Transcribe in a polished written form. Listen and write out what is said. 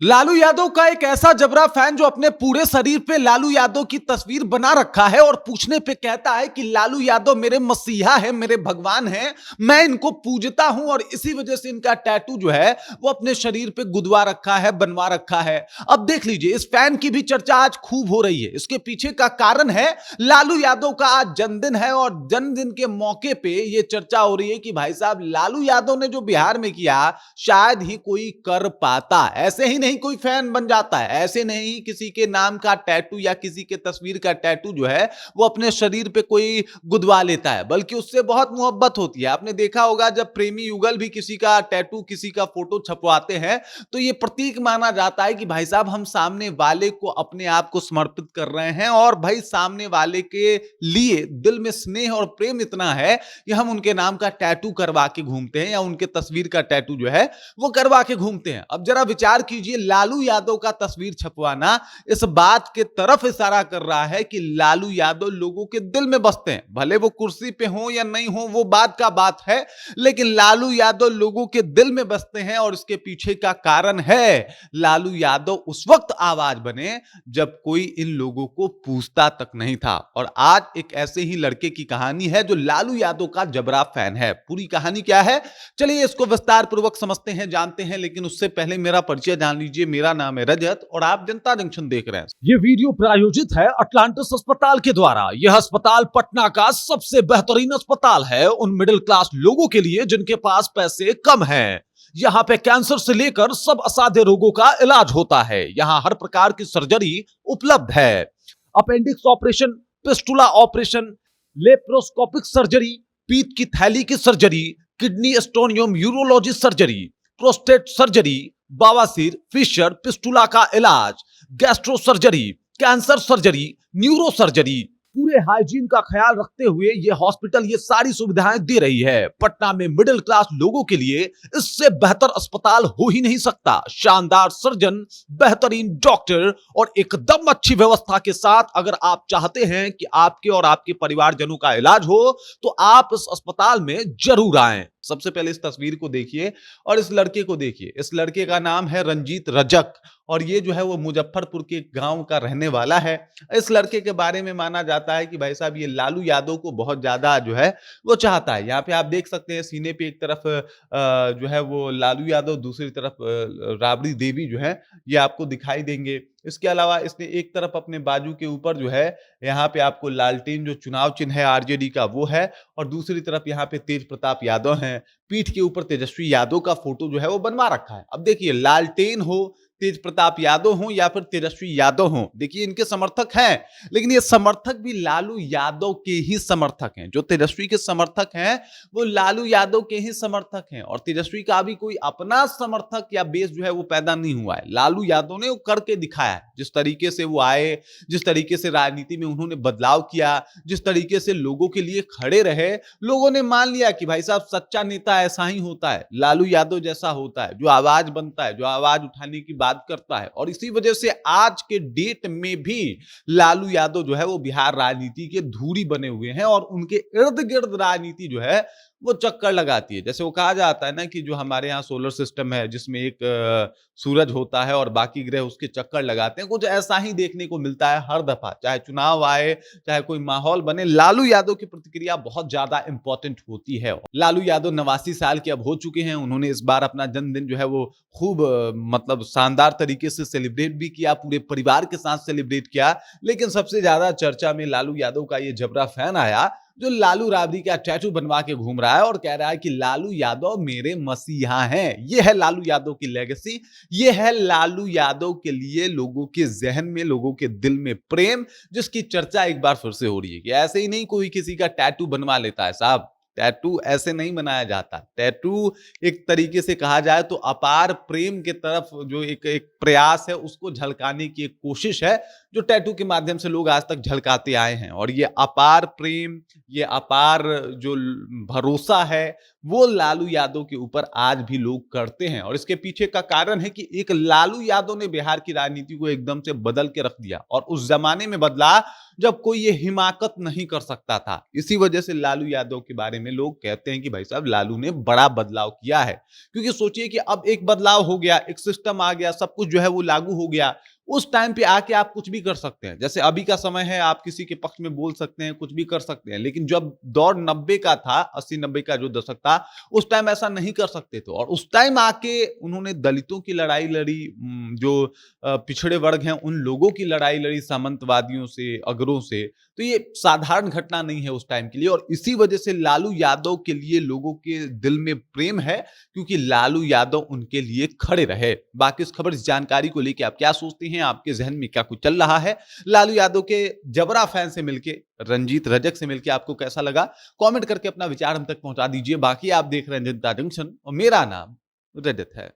लालू यादव का एक ऐसा जबरा फैन जो अपने पूरे शरीर पे लालू यादव की तस्वीर बना रखा है और पूछने पे कहता है कि लालू यादव मेरे मसीहा है, मेरे भगवान हैं, मैं इनको पूजता हूं और इसी वजह से इनका टैटू जो है वो अपने शरीर पे गुदवा रखा है, बनवा रखा है। अब देख लीजिए, इस फैन की भी चर्चा आज खूब हो रही है। इसके पीछे का कारण है लालू यादव का आज जन्मदिन है और जन्मदिन के मौके पे ये चर्चा हो रही है कि भाई साहब, लालू यादव ने जो बिहार में किया शायद ही कोई कर पाता। ऐसे ही नहीं कोई फैन बन जाता है, ऐसे नहीं किसी के नाम का टैटू या किसी के तस्वीर का टैटू जो है वो अपने शरीर पे कोई गुदवा लेता है, बल्कि उससे बहुत मोहब्बत होती है। आपने देखा होगा जब प्रेमी युगल भी किसी का टैटू, किसी का फोटो छपवाते हैं तो ये प्रतीक माना जाता है कि भाई साहब, हम सामने वाले को अपने आप को समर्पित कर रहे हैं और भाई सामने वाले के लिए दिल में स्नेह और प्रेम इतना है कि हम उनके नाम का टैटू करवा के घूमते हैं या उनके तस्वीर का टैटू जो है वो करवा के घूमते हैं। अब जरा विचार कीजिए, लालू यादव का तस्वीर छपवाना इस बात के तरफ इशारा कर रहा है कि लालू यादव लोगों के दिल में बसते हैं। भले वो कुर्सी पे हो या नहीं हो वो बात का बात है, लेकिन लालू यादव लोगों के दिल में बसते हैं और इसके पीछे का कारण है लालू यादव उस वक्त आवाज बने जब कोई इन लोगों को पूछता तक नहीं था। और आज एक ऐसे ही लड़के की कहानी है जो लालू यादव का जबरा फैन है। पूरी कहानी क्या है, चलिए इसको विस्तार पूर्वक समझते हैं, जानते हैं। लेकिन उससे पहले मेरा परिचय जान लीजिए। मेरा नाम है रजत और आप जनता जंक्शन देख रहे हैं। ये वीडियो प्रायोजित है अटलांटिस अस्पताल के द्वारा। यह अस्पताल पटना का सबसे बेहतरीन अस्पताल है उन मिडिल क्लास लोगों के लिए जिनके पास पैसे कम हैं। यहाँ पे कैंसर से लेकर सब असाध्य रोगों का इलाज होता है। यहाँ हर प्रकार की सर्जरी उपलब्ध है। Appendix operation, fistula operation, laparoscopic surgery, पीत की थैली की सर्जरी, किडनी स्टोन एवं यूरोलॉजी सर्जरी, प्रोस्टेट सर्जरी, बवासीर, फिशर, पिस्टुला का इलाज, gastro surgery, cancer surgery, neuro surgery, पूरे हाइजीन का ख्याल रखते हुए ये हॉस्पिटल ये सारी सुविधाएं दे रही है। पटना में मिडिल क्लास लोगों के लिए इससे बेहतर अस्पताल हो ही नहीं सकता। शानदार सर्जन, बेहतरीन डॉक्टर और एकदम अच्छी व्यवस्था के साथ अगर आप चाहते हैं कि आपके और आपके परिवारजनों का इलाज हो तो आप इस अस्पताल में जरूर आएं। सबसे पहले इस तस्वीर को देखिए और इस लड़के को देखिए। इस लड़के का नाम है रंजीत रजक और ये जो है वो मुजफ्फरपुर के गांव का रहने वाला है। इस लड़के के बारे में माना जाता है कि भाई साहब ये लालू यादव को बहुत ज्यादा जो है वो चाहता है। यहाँ पे आप देख सकते हैं सीने पे एक तरफ जो है वो लालू यादव, दूसरी तरफ राबड़ी देवी जो है ये आपको दिखाई देंगे। इसके अलावा इसने एक तरफ अपने बाजू के ऊपर जो है यहाँ पे आपको लालटेन जो चुनाव चिन्ह है आरजेडी का वो है और दूसरी तरफ यहाँ पे तेज प्रताप यादव हैं। पीठ के ऊपर तेजस्वी यादव का फोटो जो है वो बनवा रखा है। अब देखिए, लालटेन हो, तेज प्रताप यादव हो या फिर तेजस्वी यादव हो, देखिए इनके समर्थक हैं, लेकिन ये समर्थक भी लालू यादव के ही समर्थक हैं। जो तेजस्वी के समर्थक हैं वो लालू यादव के ही समर्थक हैं और तेजस्वी का भी कोई अपना समर्थक या बेस जो है वो पैदा नहीं हुआ है। लालू यादव ने वो करके दिखाया है। जिस तरीके से वो आए, जिस तरीके से राजनीति में उन्होंने बदलाव किया, जिस तरीके से लोगों के लिए खड़े रहे, लोगों ने मान लिया कि भाई साहब सच्चा नेता ऐसा ही होता है, लालू यादव जैसा होता है, जो आवाज बनता है, जो आवाज उठाने की बात करता है। और इसी वजह से आज के डेट में भी लालू यादव जो है वो बिहार राजनीति के धूरी बने हुए हैं और उनके इर्द गिर्द राजनीति जो है वो चक्कर लगाती है। जैसे वो कहा जाता है ना कि जो हमारे यहाँ सोलर सिस्टम है जिसमें एक सूरज होता है और बाकी ग्रह उसके चक्कर लगाते हैं, कुछ ऐसा ही देखने को मिलता है हर दफा। चाहे चुनाव आए, चाहे कोई माहौल बने, लालू यादव की प्रतिक्रिया बहुत ज्यादा इंपॉर्टेंट होती है। लालू यादव 89 साल के अब हो चुके हैं। उन्होंने इस बार अपना जन्मदिन जो है वो खूब मतलब शानदार तरीके से सेलिब्रेट भी किया, पूरे परिवार के साथ सेलिब्रेट किया। लेकिन सबसे ज्यादा चर्चा में लालू यादव का ये जबरा फैन आया जो लालू राबड़ी का टैटू बनवा के घूम रहा है और कह रहा है कि लालू यादव मेरे मसीहा हैं। ये है लालू यादव की लेगेसी, ये है लालू यादव के लिए लोगों के जहन में, लोगों के दिल में प्रेम, जिसकी चर्चा एक बार फिर से हो रही है कि ऐसे ही नहीं कोई किसी का टैटू बनवा लेता है साहब। टैटू ऐसे नहीं बनाया जाता। टैटू एक तरीके से कहा जाए तो अपार प्रेम के तरफ जो एक प्रयास है उसको झलकाने की एक कोशिश है जो टैटू के माध्यम से लोग आज तक झलकाते आए हैं। और ये अपार प्रेम, ये अपार जो भरोसा है, वो लालू यादव के ऊपर आज भी लोग करते हैं। और इसके पीछे का कारण है कि एक लालू यादव ने बिहार की राजनीति को एकदम से बदल के रख दिया, और उस जमाने में बदला जब कोई ये हिमाकत नहीं कर सकता था। इसी वजह से लालू यादव के बारे में लोग कहते हैं कि भाई साहब, लालू ने बड़ा बदलाव किया है। क्योंकि सोचिए कि अब एक बदलाव हो गया, एक सिस्टम आ गया, सब कुछ जो है वो लागू हो गया। उस टाइम पे आके आप कुछ भी कर सकते हैं। जैसे अभी का समय है, आप किसी के पक्ष में बोल सकते हैं, कुछ भी कर सकते हैं। लेकिन जब दौर 90 का था, 80-90 का जो दशक था, उस टाइम ऐसा नहीं कर सकते थे। और उस टाइम आके उन्होंने दलितों की लड़ाई लड़ी, जो पिछड़े वर्ग हैं उन लोगों की लड़ाई लड़ी, सामंतवादियों से, अगरों से। तो ये साधारण घटना नहीं है उस टाइम के लिए। और इसी वजह से लालू यादव के लिए लोगों के दिल में प्रेम है, क्योंकि लालू यादव उनके लिए खड़े रहे। बाकी इस खबर, इस जानकारी को लेके आप क्या सोचते हैं? आपके जहन में क्या कुछ चल रहा है? लालू यादव के जबरा फैन से मिलके, रंजीत रजक से मिलके आपको कैसा लगा? कमेंट करके अपना विचार हम तक पहुंचा दीजिए। बाकी आप देख रहे हैं जनता जंक्शन, और मेरा नाम रजत है।